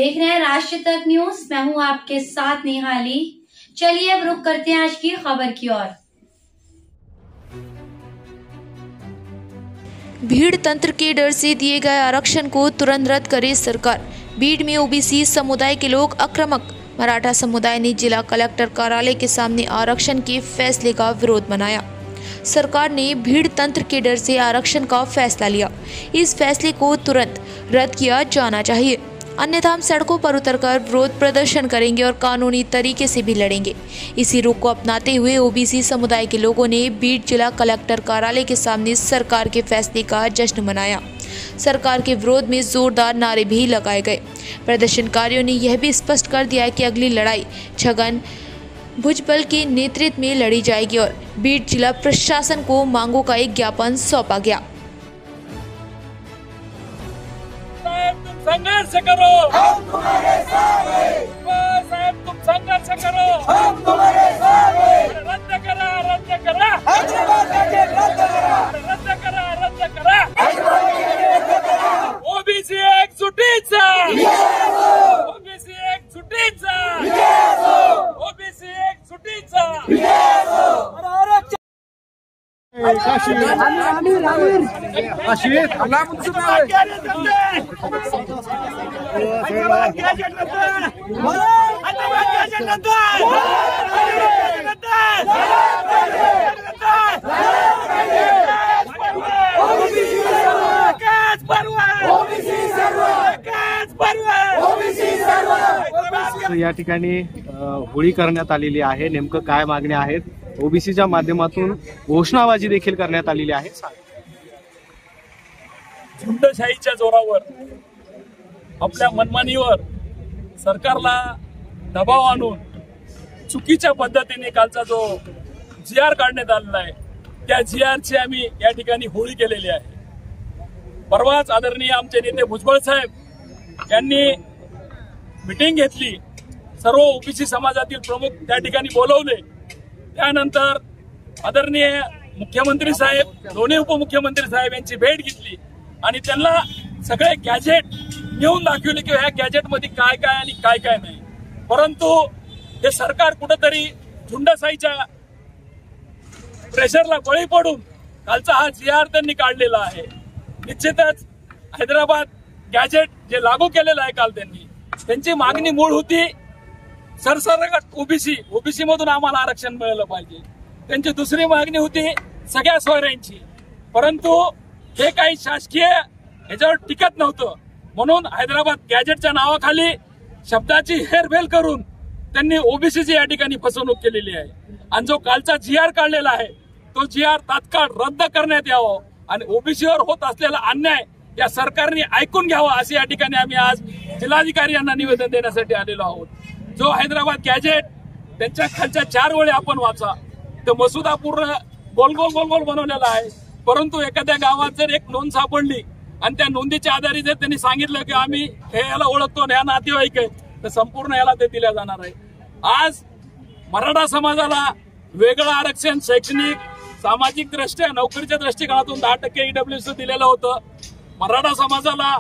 देख रहे हैं राष्ट्र तक न्यूज। मैं हूं आपके साथ निहाली। चलिए अब रुक करते हैं आज की खबर की ओर। भीड़ तंत्र के डर से दिए गए आरक्षण को तुरंत रद्द करे सरकार। भीड़ में ओबीसी समुदाय के लोग आक्रामक। मराठा समुदाय ने जिला कलेक्टर कार्यालय के सामने आरक्षण के फैसले का विरोध मनाया। सरकार ने भीड़ तंत्र के डर से आरक्षण का फैसला लिया। इस फैसले को तुरंत रद्द किया जाना चाहिए, अन्यथा हम सड़कों पर उतरकर विरोध प्रदर्शन करेंगे और कानूनी तरीके से भी लड़ेंगे। इसी रुख को अपनाते हुए ओबीसी समुदाय के लोगों ने भीड़ जिला कलेक्टर कार्यालय के सामने सरकार के फैसले का जश्न मनाया। सरकार के विरोध में जोरदार नारे भी लगाए गए। प्रदर्शनकारियों ने यह भी स्पष्ट कर दिया कि अगली लड़ाई छगन भुजबल के नेतृत्व में लड़ी जाएगी और भीड़ जिला प्रशासन को मांगों का एक ज्ञापन सौंपा गया। संघर्ष करो, हम तुम्हारे साथ हैं। साहब तुम संघर्ष करो, हम तुम्हारे साथ हैं। रद्द करा, रद्द करा, रद्द करा, रद्द करा। ओबीसी एकजुटीचा, ओबीसी एकजुटीचा, ओबीसी एकजुटीचा। या ठिकाणी होळी करण्यात आलेली आहे। नेमकं काय मागण्या आहेत? ओबीसीच्या माध्यमातून घोषणाबाजी देखील करण्यात आलेली आहे। झुंडशाहीच्या जोरावर आपल्या मनमानीवर सरकारला दबाव आणून चुकीच्या पद्धतीने कालचा जो GR काढण्यात आलेला आहे, त्या GRची आम्ही या ठिकाणी होळी केलेली आहे। परवाच आदरणीय आमचे नेते भुजबळ साहेब यांनी मीटिंग घेतली, सर्व ओबीसी समाजातील प्रमुख त्या ठिकाणी बोलवले। त्यानंतर आदरणीय मुख्यमंत्री साहेब, दोन्ही उपमुख्यमंत्री साहेब यांची भेट घेतली आणि त्यांना सगळे गॅजेट घेऊन दाखवले की ह्या गॅजेटमध्ये काय काय आणि काय काय नाही। परंतु हे सरकार कुठेतरी झुंडशाहीच्या प्रेशरला बळी पडून कालचा हा GR त्यांनी काढलेला आहे। निश्चितच हैदराबाद गॅजेट जे लागू केलेलं आहे काल त्यांची मागणी मूळ होती सरसकट ओबीसी मधून आम्हाला आरक्षण मिळालं पाहिजे। त्यांची दुसरी मागणी होती सगळ्या सोयऱ्यांची, परंतु हे काही शासकीय ह्याच्यावर टिकत नव्हतं, म्हणून हैदराबाद गॅजेटच्या नावाखाली शब्दाची हेरफेर करून त्यांनी ओबीसीची या ठिकाणी फसवणूक केलेली आहे। आणि जो कालचा GR काढलेला आहे तो GR तात्काळ रद्द करण्यात यावं आणि ओबीसीवर होत असलेला अन्याय या सरकारने ऐकून घ्यावा, असे या ठिकाणी आम्ही आज जिल्हाधिकारी यांना निवेदन देण्यासाठी आलेलो आहोत। जो हैदराबाद गॅजेट त्यांच्या खालच्या 4 ओळी आपण वाचा, तर मसुदा पूर्ण गोल गोल गोल गोल बनवलेला आहे, परंतु एखाद्या गावात जर एक नोंद सापडली आणि त्या नोंदीच्या आधारे जर त्यांनी सांगितलं की आम्ही हे याला ओळखतो आणि हा नातेवाईक आहे, तर संपूर्ण याला ते दिल्या जाणार आहे। आज मराठा समाजाला वेगळं आरक्षण शैक्षणिक सामाजिक दृष्ट्या नोकरीच्या दृष्टिकोनातून 10% EWC दिलेलं होतं। मराठा समाजाला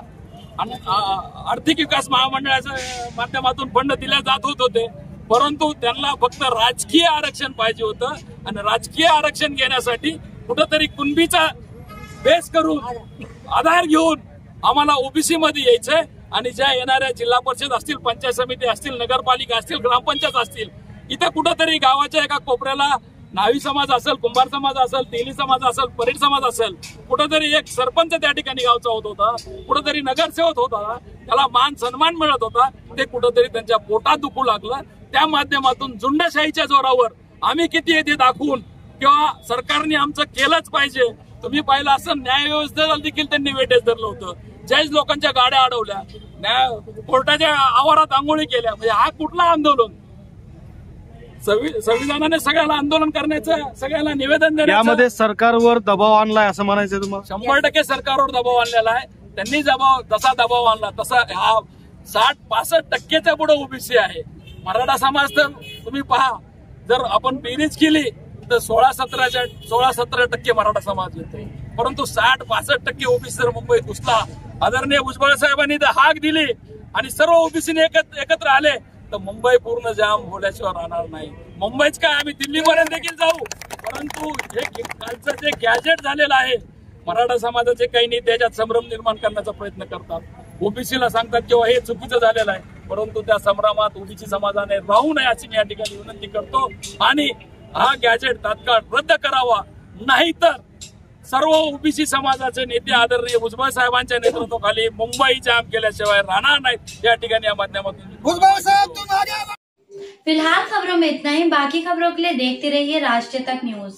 आर्थिक विकास महामंडळाच्या माध्यमातून फंड दिले जात होते, परंतु त्यांना फक्त राजकीय आरक्षण पाहिजे होतं आणि राजकीय आरक्षण घेण्यासाठी कुठेतरी कुणबीचा बेस करून आधार घेऊन आम्हाला ओबीसी मध्ये यायचंय आणि ज्या येणाऱ्या जिल्हा परिषद असतील, पंचायत समिती असतील, नगरपालिका असतील, ग्रामपंचायत असतील, इथं कुठेतरी गावाच्या एका कोपऱ्याला न्हावी समाज असेल, कुंभार समाज असेल, तेली समाज असेल, परीट समाज असेल, कुठेतरी एक सरपंच त्या ठिकाणी गावचा होत होता, कुठेतरी नगरसेवक होता, त्याला मान सन्मान मिळत होता, ते कुठेतरी त्यांच्या पोटात दुखू लागलं। त्या माध्यमातून झुंडशाहीच्या जोरावर आम्ही किती येथे दाखवून किंवा सरकारने आमचं केलंच पाहिजे। तुम्ही पाहिलं असं न्याय व्यवस्थेला देखील त्यांनी वेटेज धरलं होतं, जज लोकांच्या गाड्या अडवल्या, कोर्टाच्या आवारात आंघोळी केल्या। म्हणजे हा कुठला आंदोलन? संविधानाने सगळ्याला आंदोलन करण्याचं, सगळ्याला निवेदन देण्याचं, यामध्ये सरकारवर दबाव आणलाय असं म्हणायचं तुम्हाला? 100% सरकारवर दबाव आणलेला आहे। त्यांनी जसा दबाव आणला तसा हा 60-65% पुढे ओबीसी आहे। मराठा समाज तर तुम्ही पहा, जर आपण बेरीज केली तर 16-17% मराठा समाज येतो, परंतु 60-65% ओबीसी जर मुंबईत घुसला, आदरणीय भुजबळ साहेबांनी तर हाक दिली आणि सर्व ओबीसीने एकत्र आले तर मुंबई पूर्ण जाम होल्याशिवाय राहणार नाही. मुंबईच काय आम्ही दिल्लीपर्यंत देखील जाऊ, परंतु हे कालचं जे गॅजेट झालेलं आहे मराठा समाजाचे काही नाही त्याच्यात संभ्रम निर्माण करण्याचा प्रयत्न करतात. ओबीसीला सांगतात किंवा हे चुकीचं झालेलं आहे, परंतु त्या संभ्रमात ओबीसी समाजाने राहू नये अशी मी या ठिकाणी विनंती करतो. आणि हा गॅजेट तात्काळ रद्द करावा, नाहीतर सर्व ओबीसी समाजाचे नेते आदरणीय भुजबळ साहेबांच्या नेतृत्वाखाली मुंबई जाम केल्याशिवाय राहणार नाहीत या ठिकाणी या माध्यमातून. फिलहाल खबरों में इतना ही. बाकी खबरों के लिए देखते रहिए राष्ट्रीय तक न्यूज.